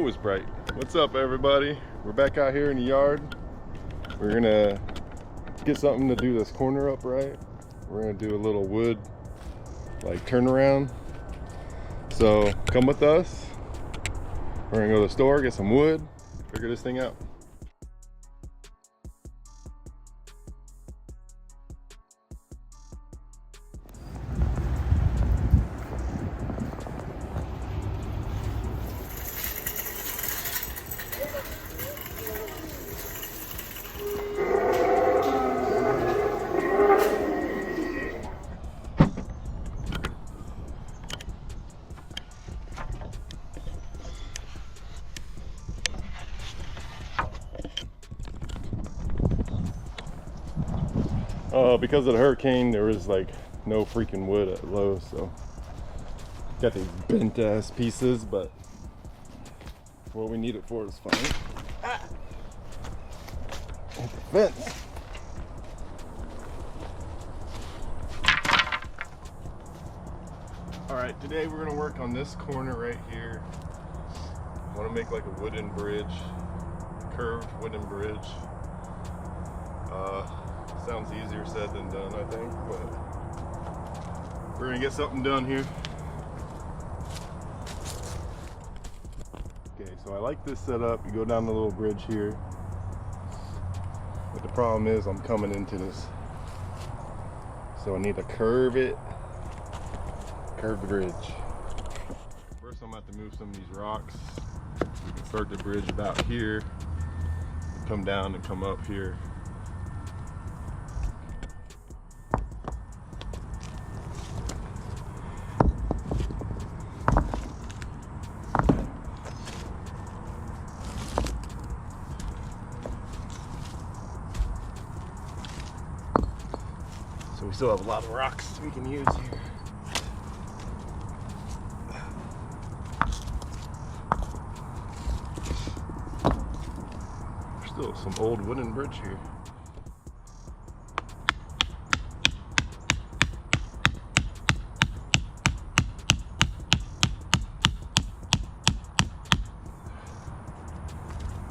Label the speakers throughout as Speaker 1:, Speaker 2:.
Speaker 1: was bright. What's up, everybody? We're back out here in the yard. We're gonna get something to do this corner up right. We're gonna do a little wood like turnaround. So come with us. We're gonna go to the store, get some wood, figure this thing out. Because of the hurricane, there was like no freaking wood at Lowe's, so got these bent ass pieces, but what we need it for is fine. Hit the fence. Alright, today we're gonna work on this corner right here. I want to make like a wooden bridge, curved wooden bridge. Sounds easier said than done, I think, but we're gonna get something done here. Okay, so I like this setup. You go down the little bridge here, but the problem is I'm coming into this, so I need to curve it, curve the bridge. First I'm gonna have to move some of these rocks. We can start the bridge about here, come down and come up here. So we still have a lot of rocks we can use here. There's still some old wooden bridge here.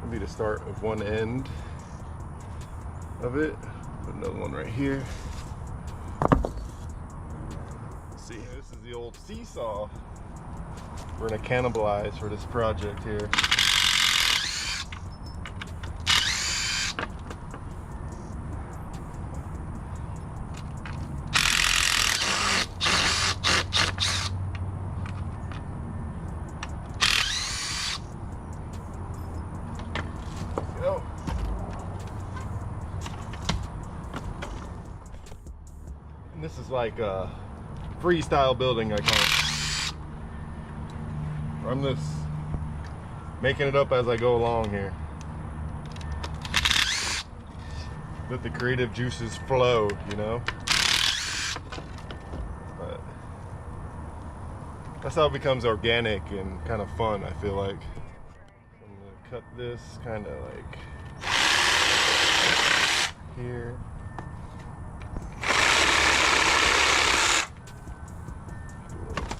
Speaker 1: Maybe the start of one end of it. Put another one right here. See, this is the old seesaw we're gonna cannibalize for this project here. Go. And this is like a freestyle building, I call it. I'm just making it up as I go along here. Let the creative juices flow, you know? But that's how it becomes organic and kind of fun, I feel like. I'm gonna cut this kind of like here.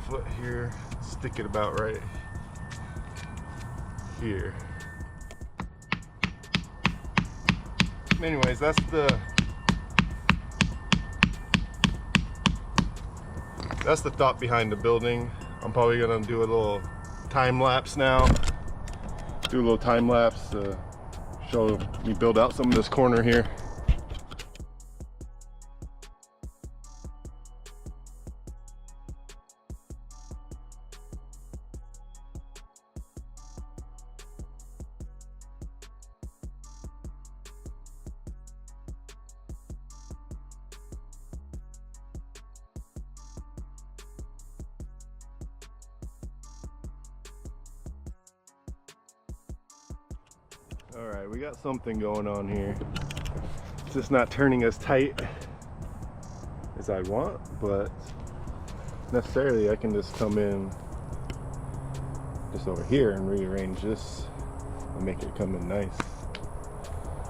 Speaker 1: Foot here, stick it about right here. Anyways, that's the thought behind the building. I'm probably gonna do a little time lapse now. Do a little time lapse to show me build out some of this corner here. All right, we got something going on here. It's just not turning as tight as I want, but necessarily I can just come in just over here and rearrange this and make it come in nice.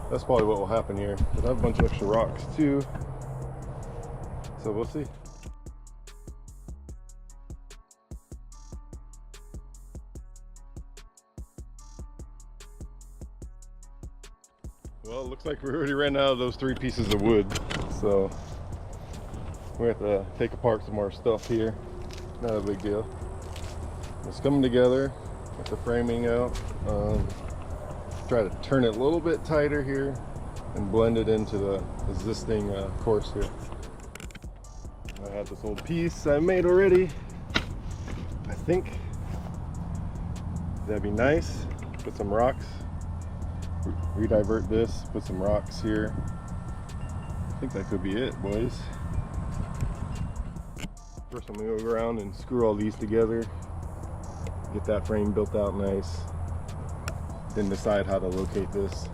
Speaker 1: That's probably what will happen here. But I have a bunch of extra rocks too, so we'll see. Looks like we already ran out of those 3 pieces of wood, so we have to take apart some more stuff here. Not a big deal. It's coming together with the framing out. Try to turn it a little bit tighter here and blend it into the existing course here. I have this old piece I made already. I think that'd be nice. Put some rocks, redivert this, put some rocks here. I think that could be it, boys. First I'm gonna go around and screw all these together, get that frame built out nice, then decide how to locate this.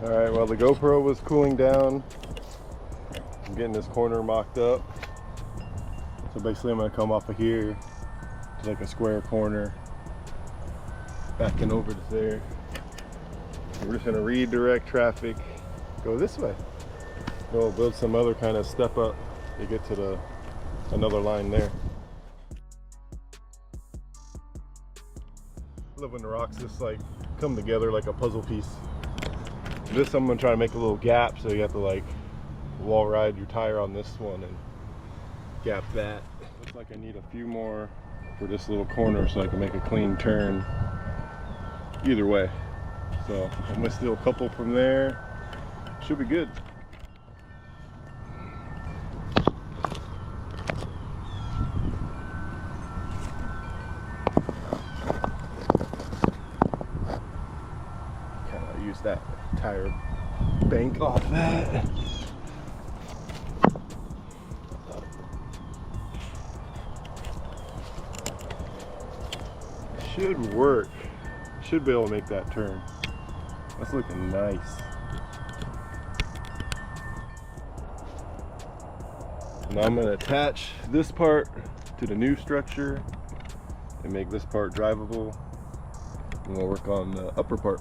Speaker 1: Alright, well the GoPro was cooling down. I'm getting this corner mocked up. So basically I'm going to come off of here to like a square corner, backing over to there. We're just going to redirect traffic, go this way. We'll build some other kind of step up to get to another line there. I love when the rocks just like come together like a puzzle piece. This I'm going to try to make a little gap, so you have to like wall ride your tire on this one and gap that. Looks like I need a few more for this little corner so I can make a clean turn either way. So I'm going to steal a couple from there. Should be good. Kind of use that tire bank off that. Should work. Should be able to make that turn. That's looking nice. Now I'm going to attach this part to the new structure and make this part drivable, and we'll work on the upper part.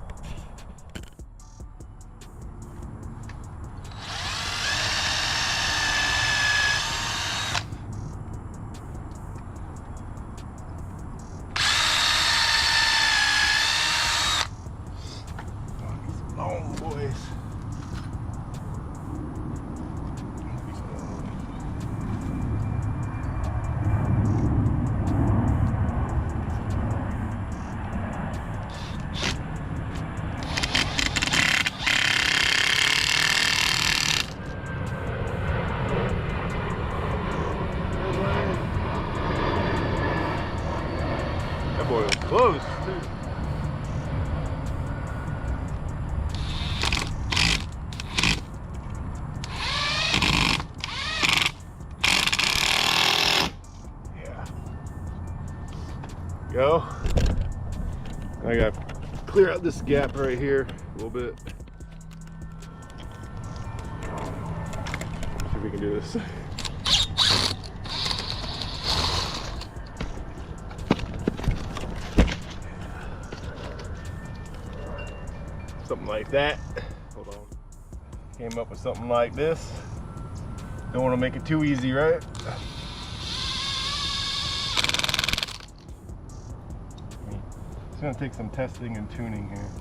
Speaker 1: Boy, was close, too. Yeah. Go. I gotta clear out this gap right here a little bit. See if we can do this. Something like that. Hold on. Came up with something like this. Don't want to make it too easy, right? It's going to take some testing and tuning here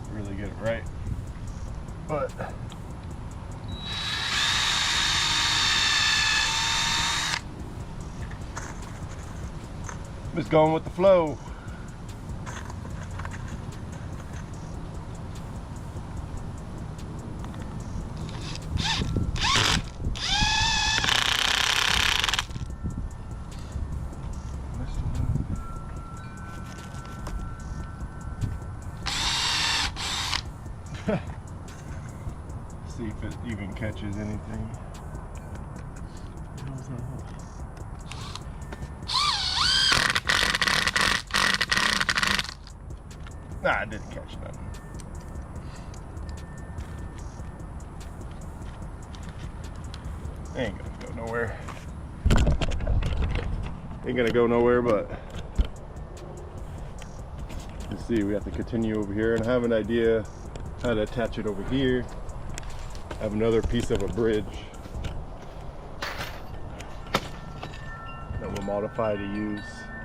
Speaker 1: to really get it right. But I'm just going with the flow. See if it even catches anything. Nah, it didn't catch nothing. Ain't gonna go nowhere. Ain't gonna go nowhere, but see, we have to continue over here, and I have an idea how to attach it over here. I have another piece of a bridge that we'll modify to use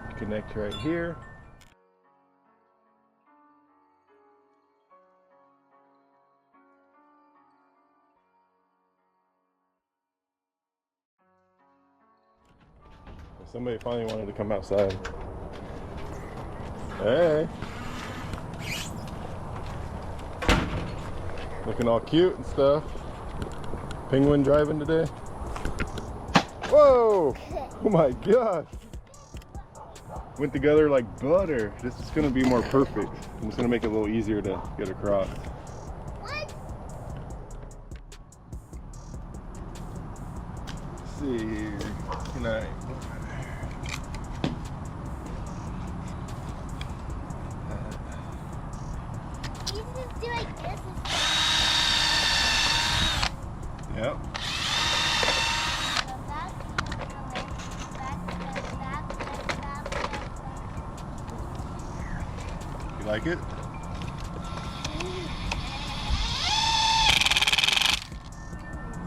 Speaker 1: to connect right here. Somebody finally wanted to come outside. Hey. Looking all cute and stuff. Penguin driving today. Whoa! Oh my gosh! Went together like butter. This is gonna be more perfect. I'm just gonna make it a little easier to get across. What? Let's see here. Good night. Yep. You like it?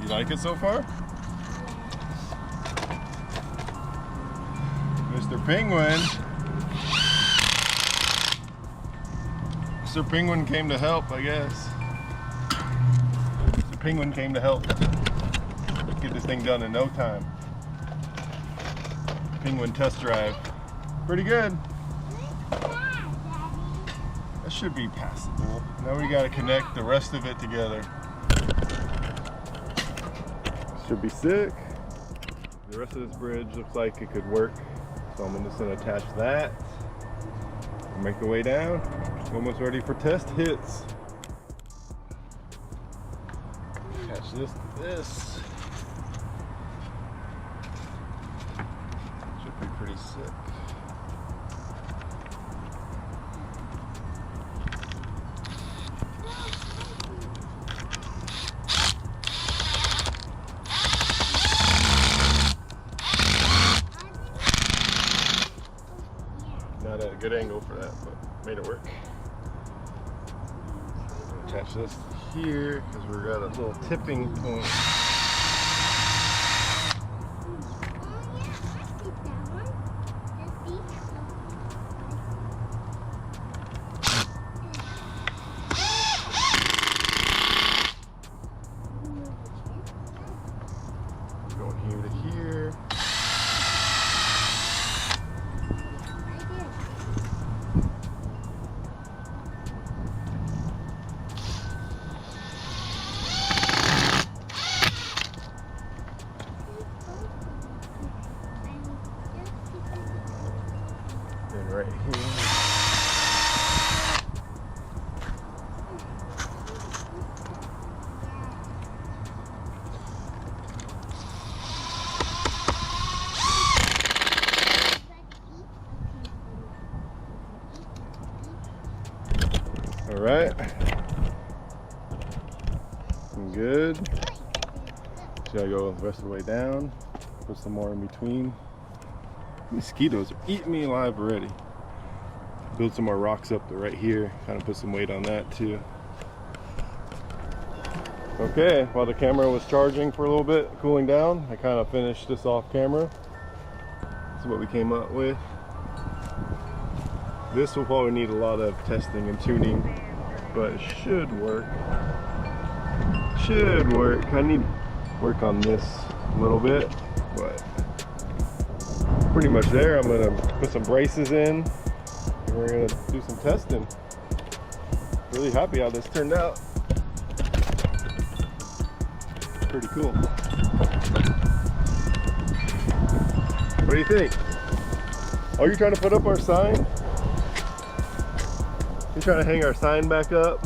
Speaker 1: You like it so far? Mr. Penguin. Mr. Penguin came to help, I guess. Mr. Penguin came to help. Get this thing done in no time. Penguin test drive. Pretty good. That should be passable. Now we gotta connect the rest of it together. Should be sick. The rest of this bridge looks like it could work. So I'm just gonna attach that. Make the way down. Almost ready for test hits. Attach this to this. Should be pretty sick. Not at a good angle for that, but made it work. Attach this here because we're at a little tipping point. Going here to here. Right here. All right. I'm good. Just gotta go the rest of the way down. Put some more in between. Mosquitoes are eating me alive already. Build some more rocks up to right here. Kind of put some weight on that too. Okay, while the camera was charging for a little bit, cooling down, I kind of finished this off camera. This is what we came up with. This will probably need a lot of testing and tuning, but it should work. Should work. I need to work on this a little bit, but pretty much there. I'm gonna put some braces in and we're gonna do some testing. Really happy how this turned out. Pretty cool. What do you think? Oh, you're trying to put up our sign? You're trying to hang our sign back up?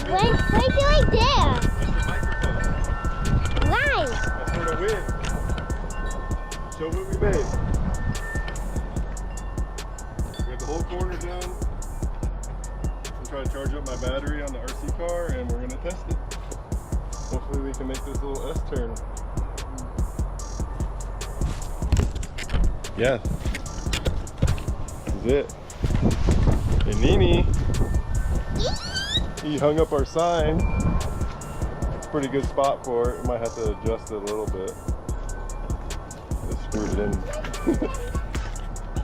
Speaker 2: Why do I dare? Why?
Speaker 1: That's for the win. Show what we made. We got the whole corner done. I'm trying to charge up my battery on the RC car and we're gonna test it. Hopefully we can make this little S-turn. Yeah. This is it. Hey, Nini. He hung up our sign. It's a pretty good spot for it. Might have to adjust it a little bit. Just screwed it in.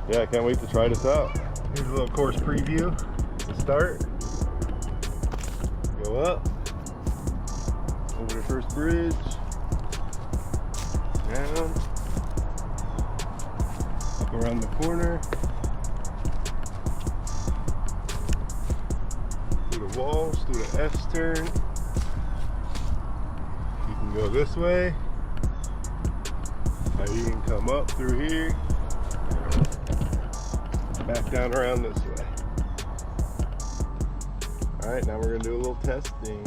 Speaker 1: Yeah, I can't wait to try this out. Here's a little course preview to start. Go up. Over the first bridge. Down. Up around the corner. Through the walls, through the S turn. You can go this way. Now you can come up through here. Back down around this way. Alright, now we're going to do a little testing.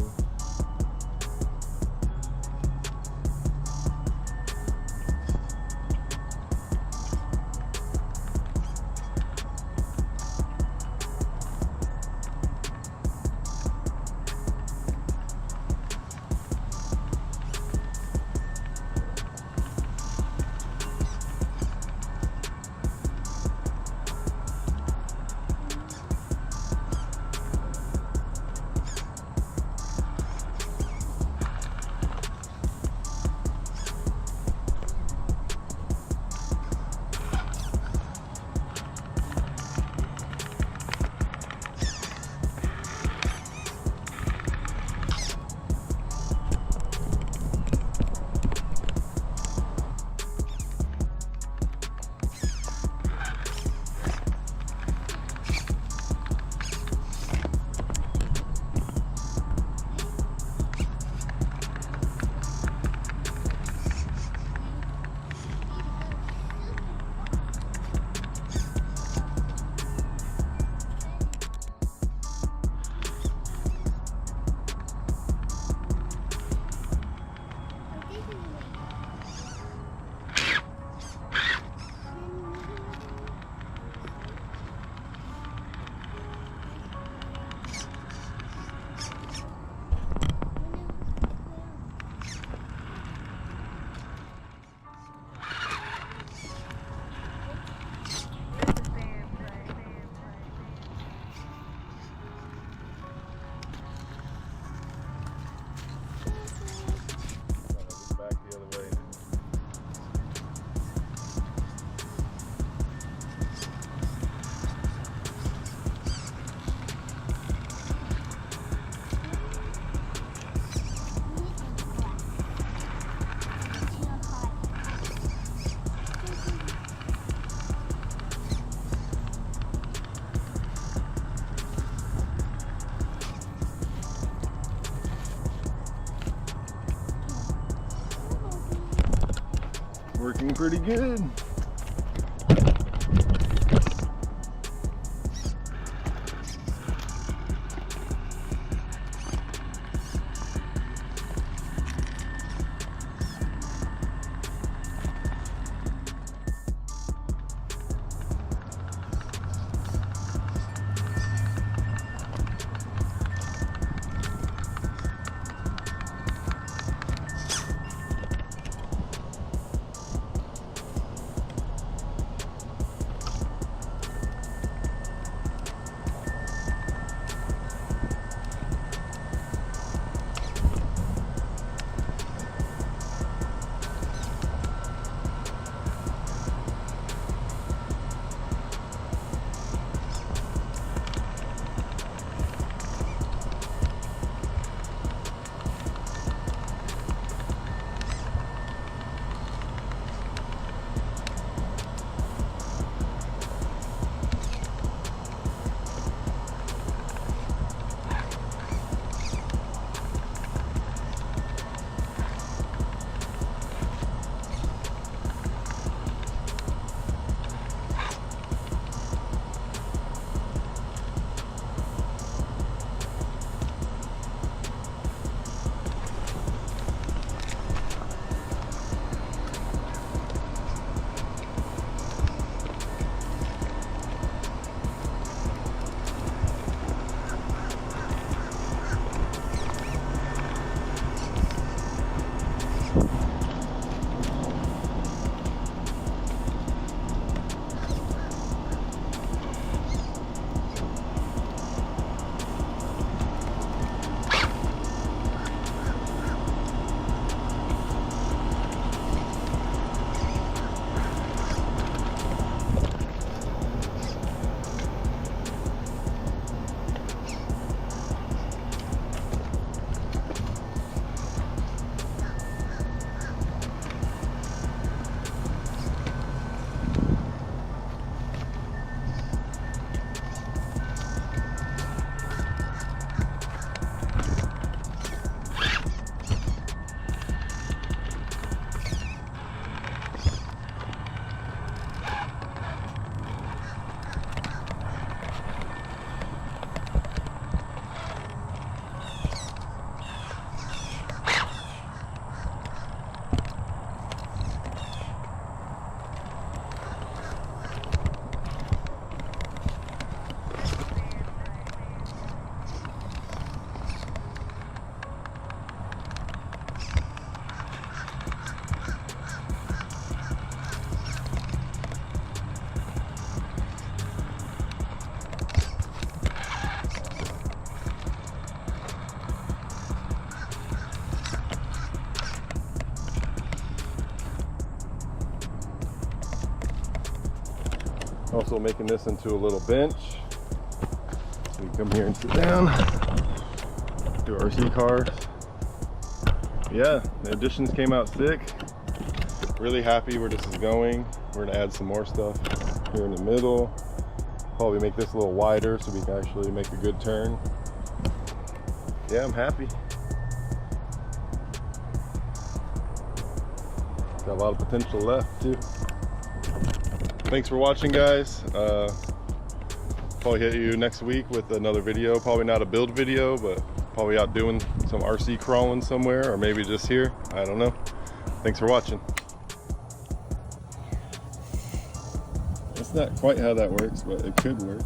Speaker 1: Working pretty good. Also making this into a little bench. So we come here and sit down. Do RC cars. Yeah, the additions came out sick. Really happy where this is going. We're gonna add some more stuff here in the middle. Probably make this a little wider so we can actually make a good turn. Yeah, I'm happy. Got a lot of potential left too. Thanks for watching, guys. Probably hit you next week with another video. Probably not a build video, but probably out doing some RC crawling somewhere, or maybe just here. I don't know. Thanks for watching. That's not quite how that works, but it could work.